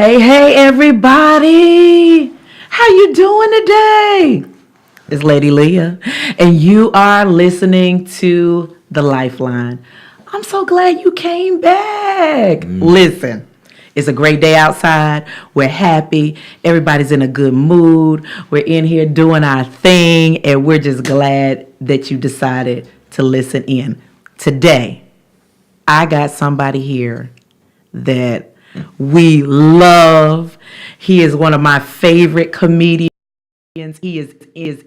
Hey, everybody! How you doing today? It's Lady Leah, and you are listening to the Lifeline. I'm so glad you came back. Listen, it's a great day outside. We're happy. Everybody's in a good mood. We're in here doing our thing, and we're just glad that you decided to listen in. Today, I got somebody here that we love. He is one of my favorite comedians. He is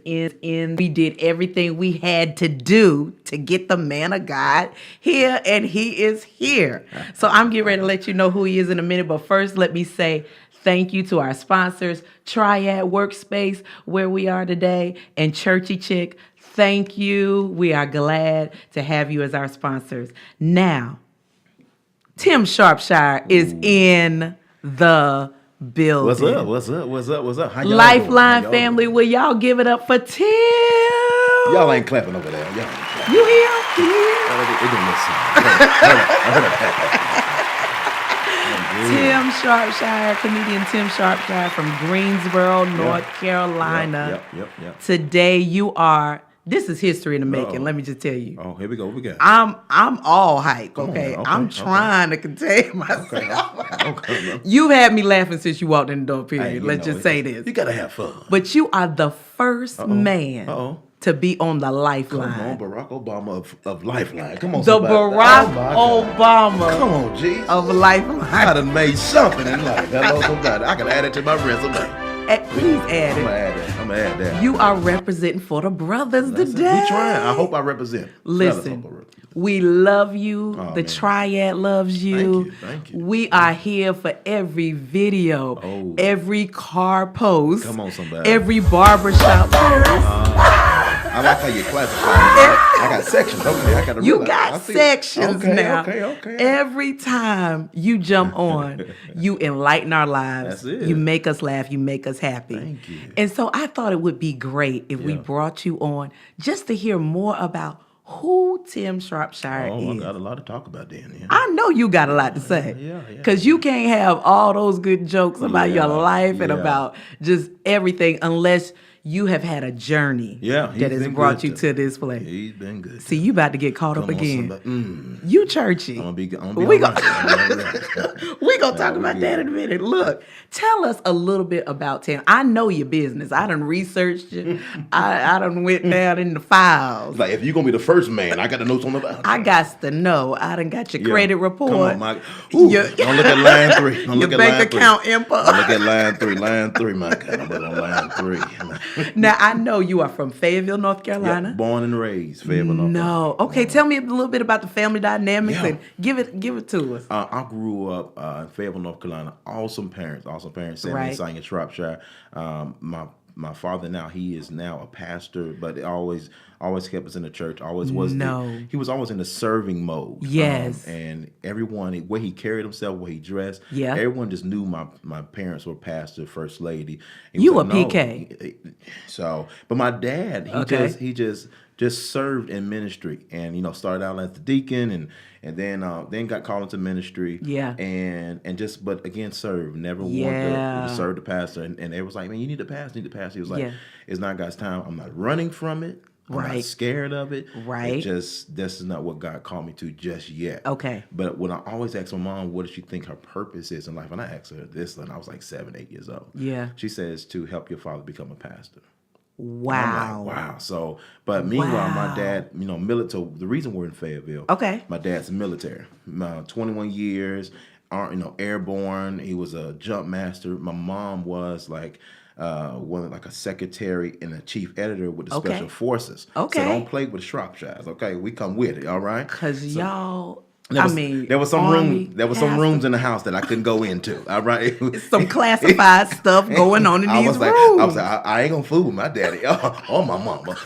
in. We did everything we had to do to get the man of God here, and he is here. So I'm getting ready to let you know who he is in a minute. But first, let me say thank you to our sponsors, Triad Workspace, where we are today, and Churchy Chick. Thank you. We are glad to have you as our sponsors. Now, Tim Shropshire is in the building. What's up? How y'all Lifeline doing? family, will y'all give it up for Tim? Y'all ain't clapping over there. Y'all ain't clapping. You hear? You hear? They didn't listen. I heard Tim Shropshire, comedian Tim Shropshire from Greensboro, North Carolina. Yep. Today this is history in the making. Let me just tell you. Oh, here we go. What we got? I'm all hype, okay? I'm trying to contain myself. You've had me laughing since you walked in the door, period. Let's just say this. You gotta have fun. But you are the first man to be on the Lifeline. Come on, Barack Obama of Lifeline. Come on, The somebody. Barack Obama Come on, G. of Lifeline. I done made something in life. Hello, somebody. I can add it to my resume. Please add it. I'm gonna add that. You are representing for the brothers today. We trying. I hope I represent. Listen, we love you. The man. Triad loves you. Thank you. We are here for every video, every car post, Come on, somebody. every barbershop post. I like how you classify me. I got sections. Okay, I got to You got sections now. Okay. Every time you jump on, you enlighten our lives. That's it. You make us laugh. You make us happy. Thank you. And so I thought it would be great if we brought you on just to hear more about who Tim Shropshire Oh, is. I got a lot to talk about then. Yeah. I know you got a lot to say. Yeah. Because you can't have all those good jokes about your life and about just everything unless you have had a journey that has brought you to this place. He's been good. See, you about to get caught up again. You churchy. I'm gonna be we gonna we talk about that in a minute. Look, tell us a little bit about Tim. I know your business. I done researched you. I done went down in the files. Like, if you're gonna be the first man, I got to know something about you. I got to know. I done got your credit report. Come on, Mike. Don't look at line 3. Don't your look at bank line account 3. info. Don't look at line 3. Line 3, Mike. I'm on line 3. Now, I know you are from Fayetteville, North Carolina. Yep, born and raised, Fayetteville, North Carolina. No. Okay, tell me a little bit about the family dynamics and give it to us. I grew up in Fayetteville, North Carolina. Awesome parents. Sammy and Sonia Shropshire. My father now, he is now a pastor, but always kept us in the church. He was always in the serving mode. Yes. And everyone, where he carried himself, where he dressed, everyone just knew my parents were pastor, first lady. You a PK. So, but my dad, he just served in ministry, and started out as the deacon, and then got called into ministry. Yeah. And just, but again, served. Never wanted to serve the pastor, and they was like, man, you need to pastor. He was like, it's not God's time. I'm not running from it. I'm not scared of it. Right. This is not what God called me to just yet. Okay. But when I always ask my mom, what does she think her purpose is in life? And I asked her this when I was like 7, 8 years old. Yeah. She says to help your father become a pastor. Wow. Like, wow. So, but meanwhile, my dad, military, the reason we're in Fayetteville, my dad's military, 21 years, airborne. He was a jump master. My mom was like a secretary and a chief editor with the Special Forces. Okay. So don't play with Shropshires. Okay. We come with it. All right. Cause y'all. There was some rooms in the house that I couldn't go into. All right, some classified stuff going on in these rooms. I was like, I ain't gonna fool with my daddy or my mama.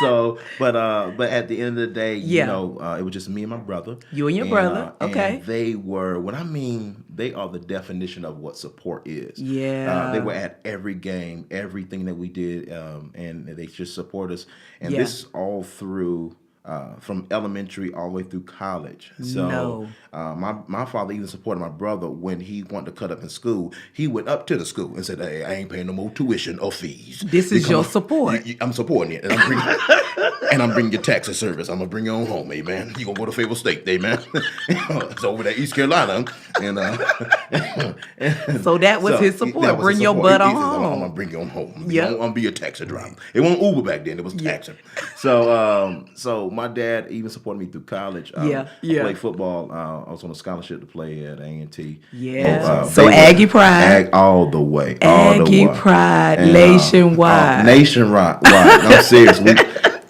So, but at the end of the day, it was just me and my brother. You and your brother, okay? And they were they are the definition of what support is. Yeah, they were at every game, everything that we did, and they just support us. And this is all through from elementary all the way through college. So my father even supported my brother when he wanted to cut up in school. He went up to the school and said, "Hey, I ain't paying no more tuition or fees. This is your support." I'm supporting it, and I'm bringing your taxi service. I'm gonna bring you on home, amen. You gonna go to Fayetteville State, amen. It's over there, East Carolina, and so that was his support. Bring your butt on home. I'm gonna bring you on home. Yeah, I'm gonna be a taxi driver. It wasn't Uber back then; it was taxi. So my dad even supported me through college. I played football. I was on a scholarship to play at A&T. Yeah. So Aggie Pride. All the way. Aggie Pride, and, nationwide. Nationwide. I'm serious.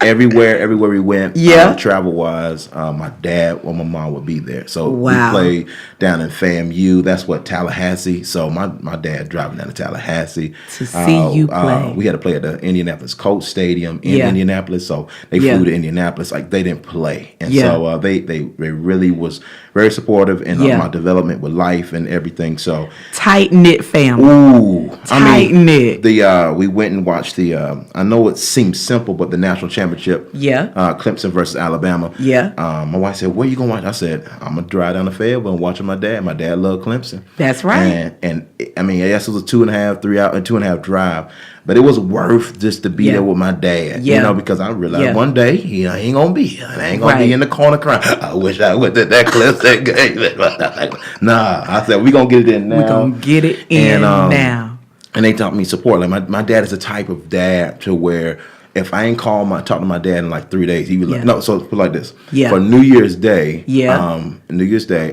Everywhere we went, travel wise, my dad or my mom would be there. So we played down in FAMU. That's what, Tallahassee. So my dad driving down to Tallahassee to see you play. We had to play at the Indianapolis Colts Stadium in Indianapolis. So they flew to Indianapolis. Like, they didn't play, and so they really was very supportive in my development with life and everything. So tight knit family. Ooh, tight knit. We went and watched the. I know it seems simple, but the national championship. Clemson versus Alabama. My wife said, "Where you gonna watch?" I said, "I'm gonna drive down to Fayetteville and watching my dad. My dad loved Clemson." That's right. And I mean, yes, it was a 2.5 drive, but it was worth just to be there with my dad. You know, because I realized one day he ain't gonna be here. I ain't gonna be in the corner crying. I wish I went to that Clemson game. Nah, I said, we gonna get it in now. We gonna get it in now. And they taught me support. Like, my dad is the type of dad to where, if I ain't talk to my dad in like 3 days, he was like, no. So put it like this. For New Year's Day,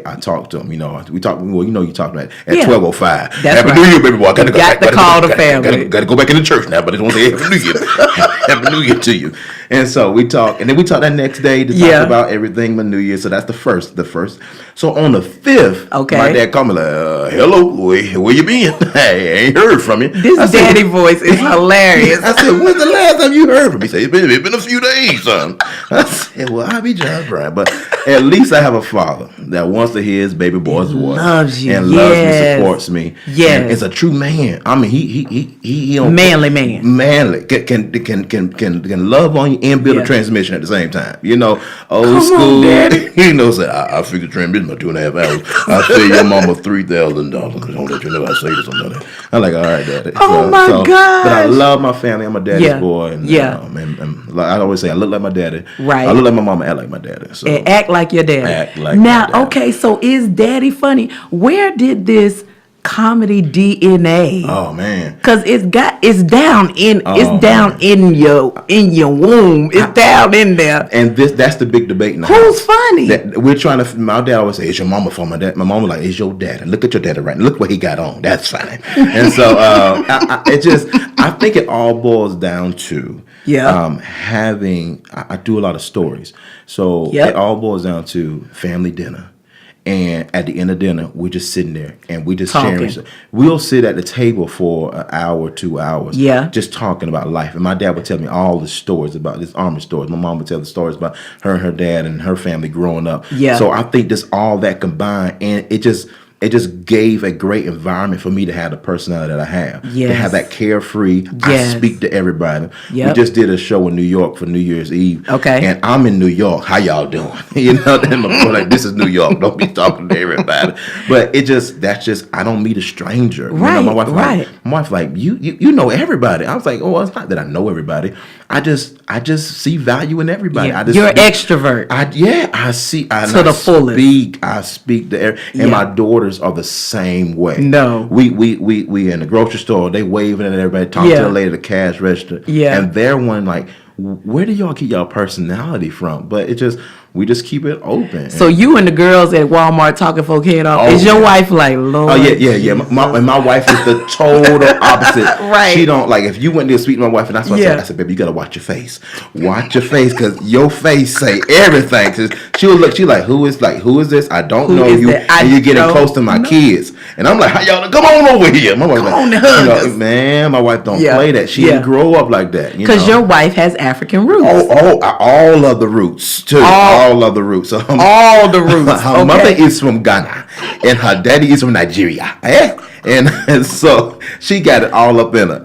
I talked to him. You know, we talked. Well, you talked about at 12:05. Happy New Year, baby boy. Gotta call the family. Gotta go back in the church now, but they don't say Happy New Year. Happy New Year to you. And so we talked, and then we talked that next day to talk about everything but New Year. So that's the first. So on the 5th, my dad called me like, "Hello, where you been? Hey, I ain't heard from you." This daddy voice is hilarious. I said, "When's the last time you heard from me?" He said, it's been a few days, son. I said, "Well, I be John Brown, but at least I have a father that wants to hear his baby boy's voice, loves you, and loves me, supports me. And it's a true man. I mean, he don't manly man, manly can love on you and build a transmission at the same time. You know, old school. He knows that I figured transmission about 2.5 hours. I say your mama $3,000. Don't let you know I say this or nothing. I'm like, all right, daddy. Oh my God! But I love my family. I'm a daddy's boy. And, and like I always say, I look like my daddy. Right. I look like my mama, act like my daddy. So and act like your daddy. Act like now, my daddy. Okay, so is daddy funny? Where did this comedy DNA? Oh man, because it's down in your womb. It's down in there. And that's the big debate now. Who's funny? We're trying to. My dad always say, "Is your mama funny?" My mama like, "Is your daddy? Look at your daddy right now. Look what he got on. That's funny." And so I think it all boils down to having. I do a lot of stories, so it all boils down to family dinner. And at the end of dinner, we're just sitting there and we just sharing. We'll sit at the table for an hour, 2 hours, just talking about life. And my dad would tell me all the stories about this Army stories. My mom would tell the stories about her and her dad and her family growing up. So I think just all that combined, and it just gave a great environment for me to have the personality that I have. To have that carefree, I speak to everybody. We just did a show in New York for New Year's Eve. And I'm in New York. How y'all doing? You know, then my boy like, this is New York. Don't be talking to everybody. But that's just, I don't meet a stranger. Right, you know, my wife like, you know everybody. I was like, oh, it's not that I know everybody. I just see value in everybody. You're an extrovert. I see. To the fullest. I speak to everybody. And my daughters are the same way. No. We in the grocery store, they waving at everybody, talking to the lady at the cash register. And they're one like, where do y'all get y'all personality from? But we just keep it open. So you and the girls at Walmart talking folk head off. Is your wife like, Lord? Oh yeah. My wife is the total opposite. Right. She don't like, if you went there to speak to my wife, and that's what I said, baby, you gotta watch your face. Watch your face, because your face say everything. Cause she'll look, she like, who is this? I don't know you. And you're getting close to my kids. And I'm like, how y'all, come on over here. My wife like, man, my wife don't play that. She didn't grow up like that. Because your wife has African roots. All of the roots too. All of the roots. All the roots. Her mother is from Ghana, and her daddy is from Nigeria. And so she got it all up in her.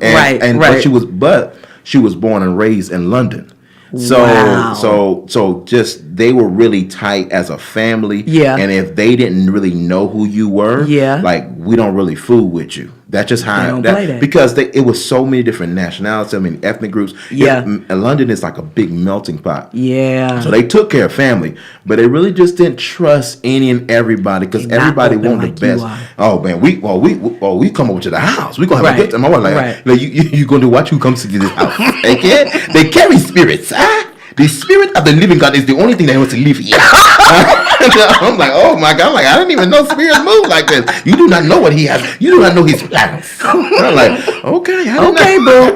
But she was born and raised in London. So just they were really tight as a family. Yeah. And if they didn't really know who you were, like we don't really fool with you. That's just how because it was so many different nationalities, I mean ethnic groups. London is like a big melting pot. Yeah. So they took care of family, but they really just didn't trust any and everybody because everybody wanted the best. Oh man, we come over to the house. We gonna have a good time. I was like, you gonna do what? Who comes to this house? They carry spirits. The spirit of the living God is the only thing that wants to live here. I'm like, oh my God. I'm like, I didn't even know spirits move like this. You do not know what he has. You do not know his plans. I'm like, okay, boo.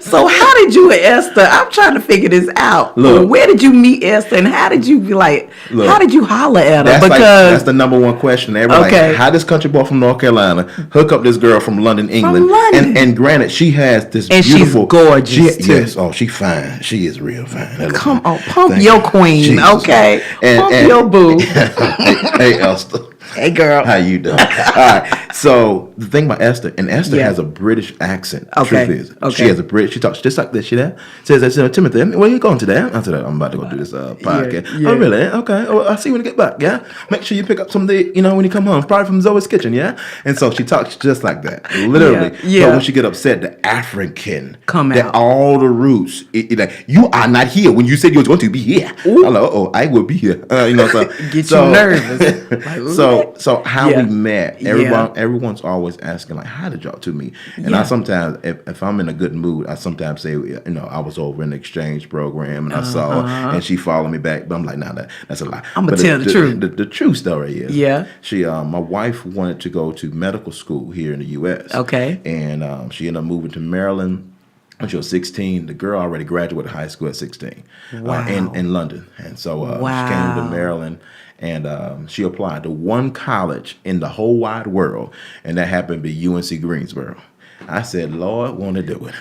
So how did you and Esther, I'm trying to figure this out. Look, where did you meet Esther and how did you be like, how did you holler at her? Because that's the number one question. Everybody like, how this country boy from North Carolina hook up this girl from London, England? And granted, she has this beautiful. She's gorgeous too. Yes, oh, she fine. She is real fine. Come on, pump your queen, Jesus. Okay? Pump your boo. Hey, Esther. Hey, girl. How you doing? All right. So the thing about Esther, and Esther has a British accent. Okay. Truth is, she has a British. She talks just like this. She there says, "Timothy, where are you going today?" I said, "I'm about to go do this podcast." Yeah. Oh, really? Okay. Oh, I'll see you when you get back. Yeah. Make sure you pick up some of the, when you come home, probably from Zoe's kitchen. Yeah. And so she talks just like that, literally. Yeah. But when she get upset, the African come out. All the roots. Like, you are not here when you said you was going to be here. I'm like, I will be here. So get you nervous. So how we met, everyone's always asking like, how did y'all two meet? And I sometimes, if I'm in a good mood, I sometimes say, I was over in the exchange program and I saw her and she followed me back. But I'm like, nah, that's a lie. I'm gonna tell the truth. The true story is, she, my wife wanted to go to medical school here in the U.S. Okay. And she ended up moving to Maryland. When she was 16, the girl already graduated high school at 16 in London. And so she came to Maryland and she applied to one college in the whole wide world, and that happened to be UNC Greensboro. I said, Lord, want to do it.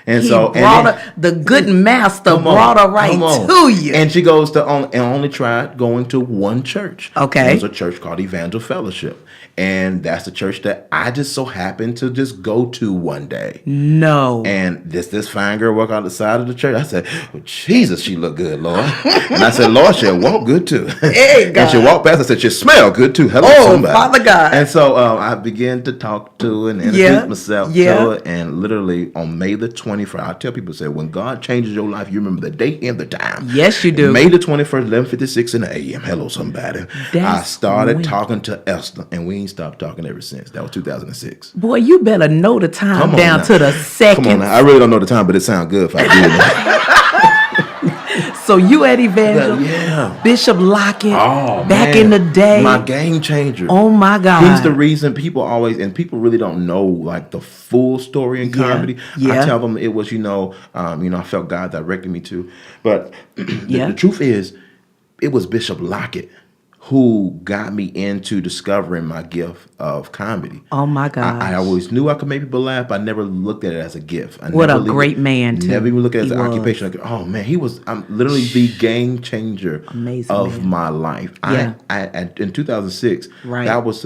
And the good master brought her right to you. And she goes to only tried going to one church. Okay. There's a church called Evangel Fellowship. And that's the church that I just so happened to just go to one day. No. And this fine girl walk out the side of the church. I said, well, Jesus, she look good, Lord. And I said, Lord, she'll walk good too. Hey, God. And she walked past. I said, she smell good too. Hello, somebody. Father God. And so I began to talk to her and introduce myself to her. And literally on May the 21st, I tell people, say, when God changes your life, you remember the date and the time. Yes, you do. May the 21st, 11:56 in the a.m. Hello, somebody. I started talking to Esther, and we ain't stopped talking ever since. That was 2006. Boy, you better know the time down to the second. Come on now. I really don't know the time, but it sounds good if I do. So you at Evangel, Bishop Lockett, back in the day. My game changer. Oh my God. He's the reason people really don't know like the full story in comedy. I tell them it was, I felt God directed me to. But the truth is, it was Bishop Lockett who got me into discovering my gift of comedy. Oh my God! I always knew I could make people laugh, but I never looked at it as a gift. What a great man! Never even looked at it as an occupation. Like, oh man, I'm literally the game changer of my life. Yeah. I in 2006, that was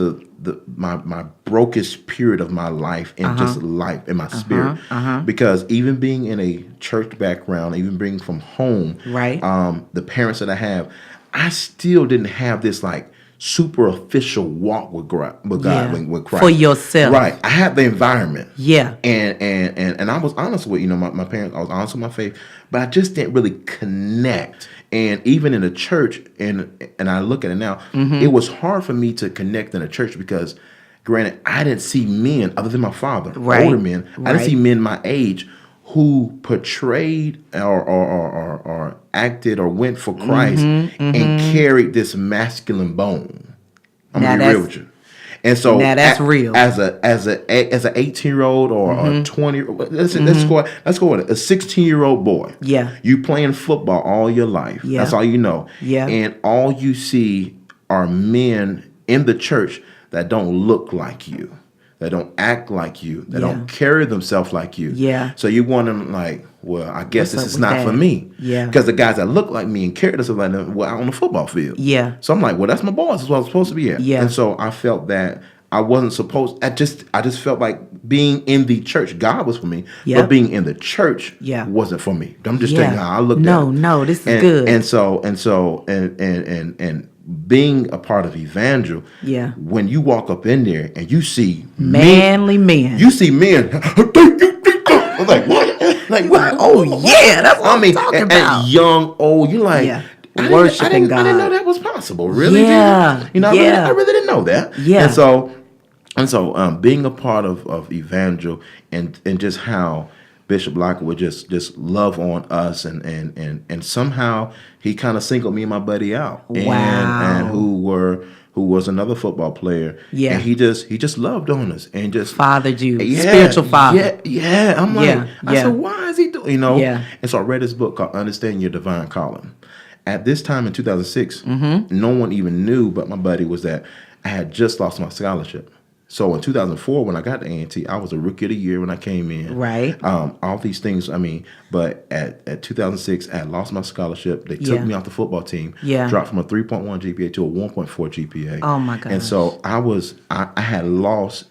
my brokest period of my life in just life in my spirit. Because even being in a church background, even being from home, the parents that I have, I still didn't have this like super official walk with God, with Christ. For yourself. Right. I had the environment. Yeah. And I was honest with, my parents, I was honest with my faith, but I just didn't really connect. And even in the church, and I look at it now, it was hard for me to connect in a church because, granted, I didn't see men other than my father, older men. I didn't see men my age who portrayed or acted or went for Christ and carried this masculine bone. I'm gonna be real with you. And so now that's real. As an 18-year-old or a 20, let's go with it, a 16-year-old boy. Yeah. You playing football all your life. Yeah. That's all you know. Yeah. And all you see are men in the church that don't look like you. They don't act like you. They don't carry themselves like you. Yeah. So you want them like, well, I guess this is not for me. Yeah. Because the guys that look like me and carry themselves like them were out on the football field. Yeah. So I'm like, well, that's my boss. That's what I'm supposed to be at. Yeah. And so I felt that I wasn't supposed. I just felt like being in the church. God was for me, but being in the church wasn't for me. I'm just telling you how I looked at it. No, this is good. And being a part of Evangel, when you walk up in there and you see manly men, you see men. I'm like, what? Like, what? Oh yeah, that's what I'm talking about. And young, old, you like worshiping God. I didn't know that was possible. Really? Yeah. You know, I really didn't know that. Yeah. And so, being a part of Evangel and just how Bishop Lockett would just love on us and somehow he kind of singled me and my buddy out. And who was another football player. Yeah. And he just loved on us and just fathered you. Spiritual father. Yeah. I'm like, I said, why is he doing, Yeah. And so I read this book called Understanding Your Divine Calling. At this time in 2006, no one even knew but my buddy was that I had just lost my scholarship. So in 2004, when I got to A&T, I was a rookie of the year when I came in. Right. All these things, but at 2006, I had lost my scholarship. They took me off the football team. Yeah. Dropped from a 3.1 GPA to a 1.4 GPA. Oh, my gosh. And so I had lost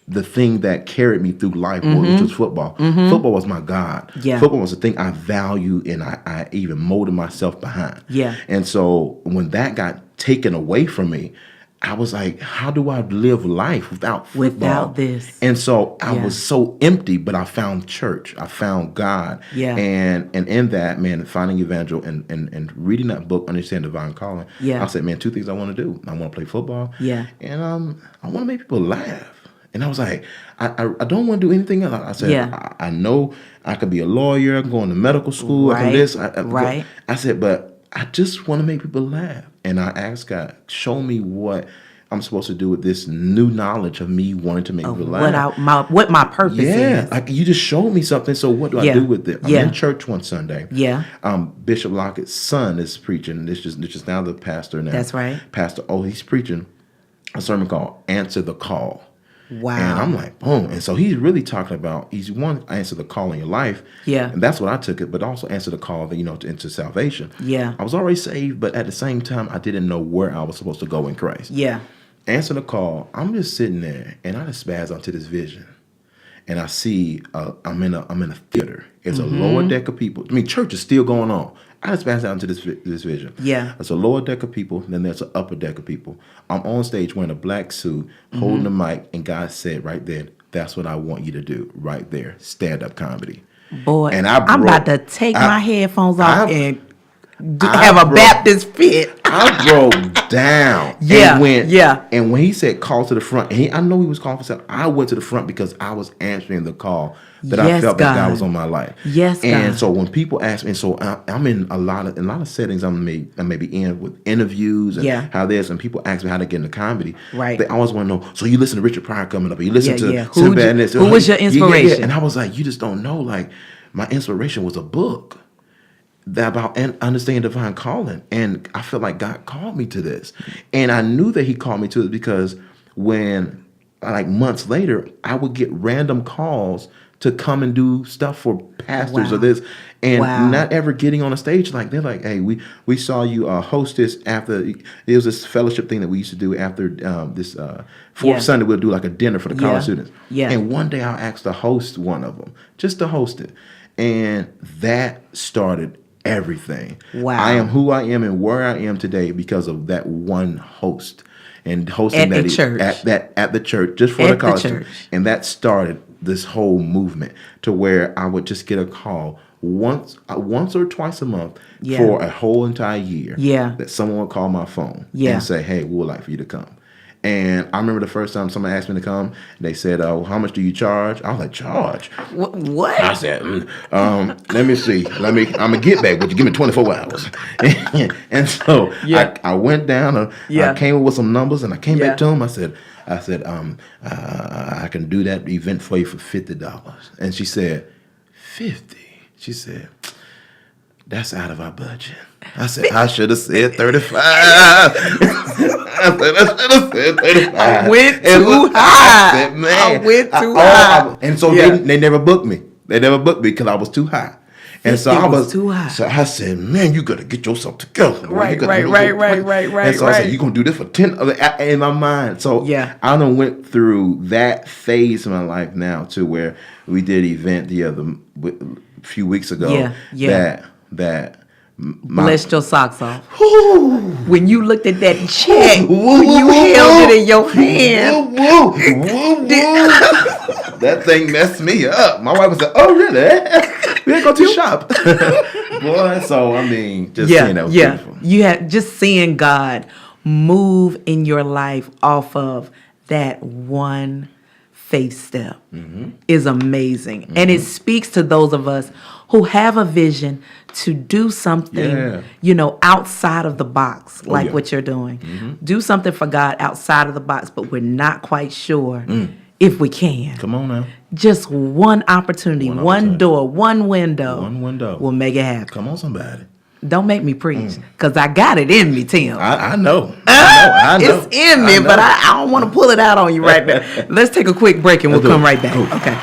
the thing that carried me through life, which was football. Football was my God. Yeah. Football was the thing I value and I even molded myself behind. Yeah. And so when that got taken away from me, I was like, how do I live life without football? Without this. And so I was so empty, but I found church. I found God. Yeah. And in that, man, finding Evangel and reading that book, Understand Divine Calling, I said, man, two things I want to do. I want to play football. Yeah. And I want to make people laugh. And I was like, I don't want to do anything else. I said, I know I could be a lawyer. I can go into medical school. I can this. I said, but I just want to make people laugh. And I asked God, show me what I'm supposed to do with this new knowledge of me wanting to make people laugh. What my purpose is. Yeah, like you just showed me something. So what do I do with it? I'm in church one Sunday. Yeah. Bishop Lockett's son is preaching. This is now the pastor now. That's right. Pastor he's preaching a sermon called Answer the Call. Wow. And I'm like, boom. And so he's really talking about, he's one, answer the call in your life. Yeah. And that's what I took it, but also answer the call that, into salvation. Yeah. I was already saved, but at the same time, I didn't know where I was supposed to go in Christ. Yeah. Answer the call. I'm just sitting there and I just spaz onto this vision. And I see, I'm in a theater. It's a lower deck of people. Church is still going on. I just passed out into this vision. Yeah. There's a lower deck of people, then there's an upper deck of people. I'm on stage wearing a black suit, holding the mic, and God said right then, that's what I want you to do right there, stand-up comedy. Boy, and I'm about to take my headphones off and have a Baptist fit. I broke down. And when he said call to the front, I know he was calling for something. I went to the front because I was answering the call that I felt that God was on my life. Yes, and God. So when people ask me, and so I'm in a lot of settings I may be in with interviews and how this, and people ask me how to get into comedy. Right. They always want to know, so you listen to Richard Pryor coming up, or you listen to Sinbad and this. Who was your inspiration? Yeah. And I was like, you just don't know. Like, my inspiration was a book that about understanding divine calling. And I feel like God called me to this. And I knew that he called me to it because when, like months later, I would get random calls to come and do stuff for pastors or this, and not ever getting on a stage. Like, they're like, hey, we saw you host this after, it was this fellowship thing that we used to do after this fourth Sunday, we'll do like a dinner for the college students. Yeah. And one day I asked to host one of them, just to host it. And that started everything. Wow. I am who I am and where I am today because of that one host. And hosting at the church, just for the college students. And that started this whole movement to where I would just get a call once or twice a month for a whole entire year. Yeah. That someone would call my phone and say, hey, we would like for you to come. And I remember the first time somebody asked me to come, they said, how much do you charge? I was like, charge? What? I said, let me see. I'm going to get back, but you give me 24 hours. And so I went down, I came up with some numbers, and I came back to him. I said, I can do that event for you for $50. And she said, 50? She said, that's out of our budget. I said, I should have said 35. I went too high. I went too high. And so they never booked me. They never booked me because I was too high. And so it I was too high. So I said, man, you gotta get yourself together. Right. And so I said, you gonna do this for 10 in my mind. So I done went through that phase of my life now to where we did an event a few weeks ago. That blessed your socks off. When you looked at that check, when you held it in your hand. That thing messed me up. My wife was like, oh, really? We ain't go to shop. Boy, so, I mean, just seeing that was beautiful. You had just seeing God move in your life off of that one faith step is amazing. And it speaks to those of us who have a vision to do something, outside of the box, what you're doing. Do something for God outside of the box, but we're not quite sure if we can. Come on now. Just one opportunity, one door, one window. One window. Will make it happen. Come on, somebody. Don't make me preach, because I got it in me, Tim. I know. I know. It's in me, but I don't want to pull it out on you right now. Let's take a quick break and we'll come right back. Okay.